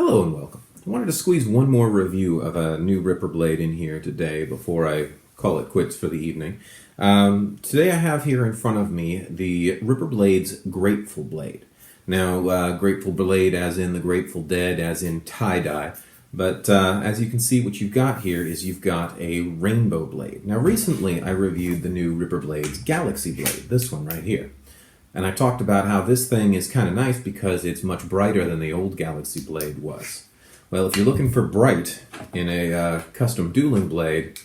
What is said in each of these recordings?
Hello and welcome. I wanted to squeeze one more review of a new Ripper blade in here today before I call it quits for the evening. Today I have here in front of me the Ripper Blade's Greatful blade. Now, Greatful blade as in the Grateful Dead, as in tie-dye. But as you can see, what you've got here is you've got a rainbow blade. Now, recently I reviewed the new Ripper Blade's Galaxy blade, this one right here. And I talked about how this thing is kind of nice because it's much brighter than the old Galaxy blade was. Well, if you're looking for bright in a custom dueling blade,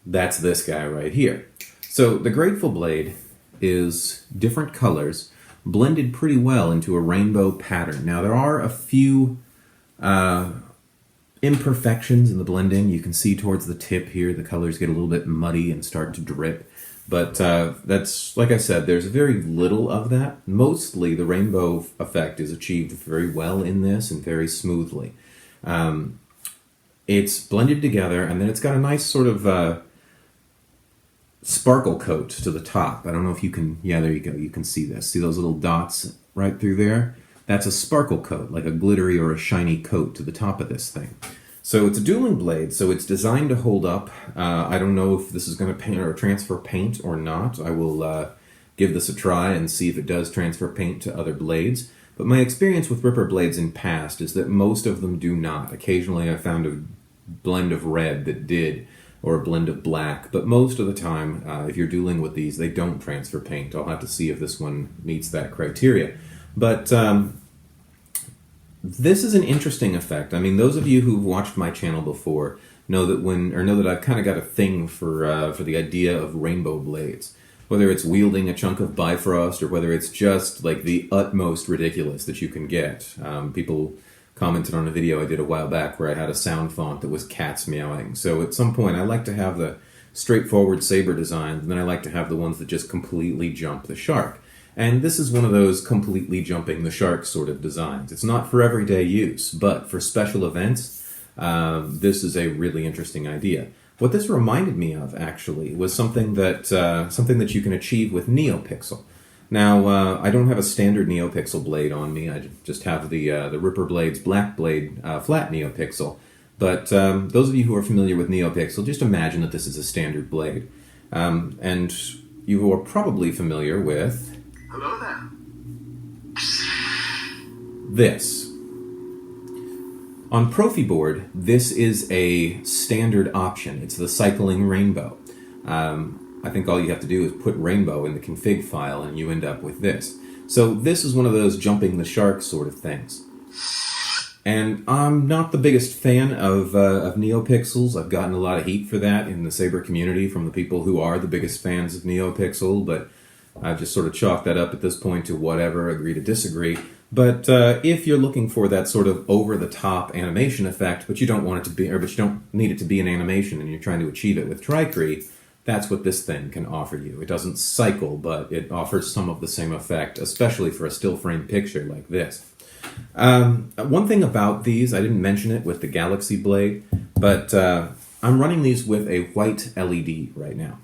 that's this guy right here. So the Greatful blade is different colors blended pretty well into a rainbow pattern. Now, there are a few imperfections in the blending. You can see towards the tip here the colors get a little bit muddy and start to drip. But that's, like I said, there's very little of that. Mostly the rainbow effect is achieved very well in this and very smoothly. It's blended together, and then it's got a nice sort of sparkle coat to the top. I don't know if you can, yeah, there you go, you can see this. See those little dots right through there? That's a sparkle coat, like a glittery or a shiny coat to the top of this thing. So it's a dueling blade, so it's designed to hold up. I don't know if this is going to paint or transfer paint or not. I will give this a try and see if it does transfer paint to other blades. But my experience with Ripper blades in past is that most of them do not. Occasionally I found a blend of red that did, or a blend of black. But most of the time, if you're dueling with these, they don't transfer paint. I'll have to see if this one meets that criteria. But this is an interesting effect. I mean, those of you who've watched my channel before know that I've kind of got a thing for the idea of rainbow blades. Whether it's wielding a chunk of Bifrost or whether it's just like the utmost ridiculous that you can get. People commented on a video I did a while back where I had a sound font that was cats meowing. So at some point I like to have the straightforward saber designs, and then I like to have the ones that just completely jump the shark. And this is one of those completely jumping the shark sort of designs. It's not for everyday use, but for special events, this is a really interesting idea. What this reminded me of, actually, was something that you can achieve with Neopixel. Now, I don't have a standard Neopixel blade on me. I just have the Ripper Blade's Black Blade flat Neopixel. But those of you who are familiar with Neopixel, just imagine that this is a standard blade. And you are probably familiar with... Hello there. This. On Profiboard, this is a standard option. It's the cycling rainbow. I think all you have to do is put rainbow in the config file and you end up with this. So this is one of those jumping the shark sort of things. And I'm not the biggest fan of Neopixels. I've gotten a lot of heat for that in the Saber community from the people who are the biggest fans of Neopixel, but I've just sort of chalked that up at this point to whatever, agree to disagree. But if you're looking for that sort of over-the-top animation effect, but you don't want it to be, but you don't need it to be an animation, and you're trying to achieve it with Tricrete, that's what this thing can offer you. It doesn't cycle, but it offers some of the same effect, especially for a still frame picture like this. One thing about these, I didn't mention it with the Galaxy blade, but I'm running these with a white LED right now.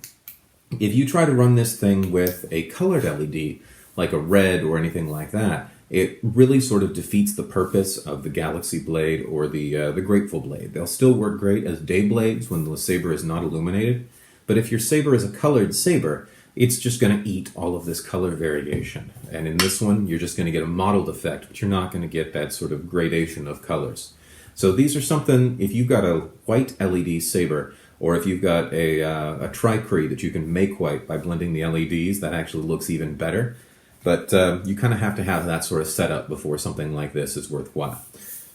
If you try to run this thing with a colored LED, like a red or anything like that, it really sort of defeats the purpose of the Galaxy blade or the Greatful blade. They'll still work great as day blades when the saber is not illuminated, but if your saber is a colored saber, it's just going to eat all of this color variation. And in this one, you're just going to get a mottled effect, but you're not going to get that sort of gradation of colors. So these are something, if you've got a white LED saber, or if you've got a Tricrete that you can make white by blending the LEDs, that actually looks even better. But you kind of have to have that sort of setup before something like this is worthwhile.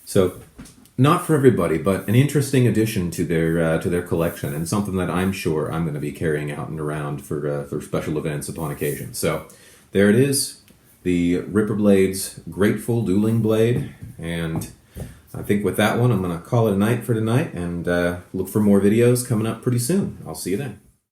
So, not for everybody, but an interesting addition to their collection, and something that I'm sure I'm going to be carrying out and around for special events upon occasion. So, there it is, the Ripper Blade's Greatful dueling blade, and I think with that one, I'm going to call it a night for tonight and look for more videos coming up pretty soon. I'll see you then.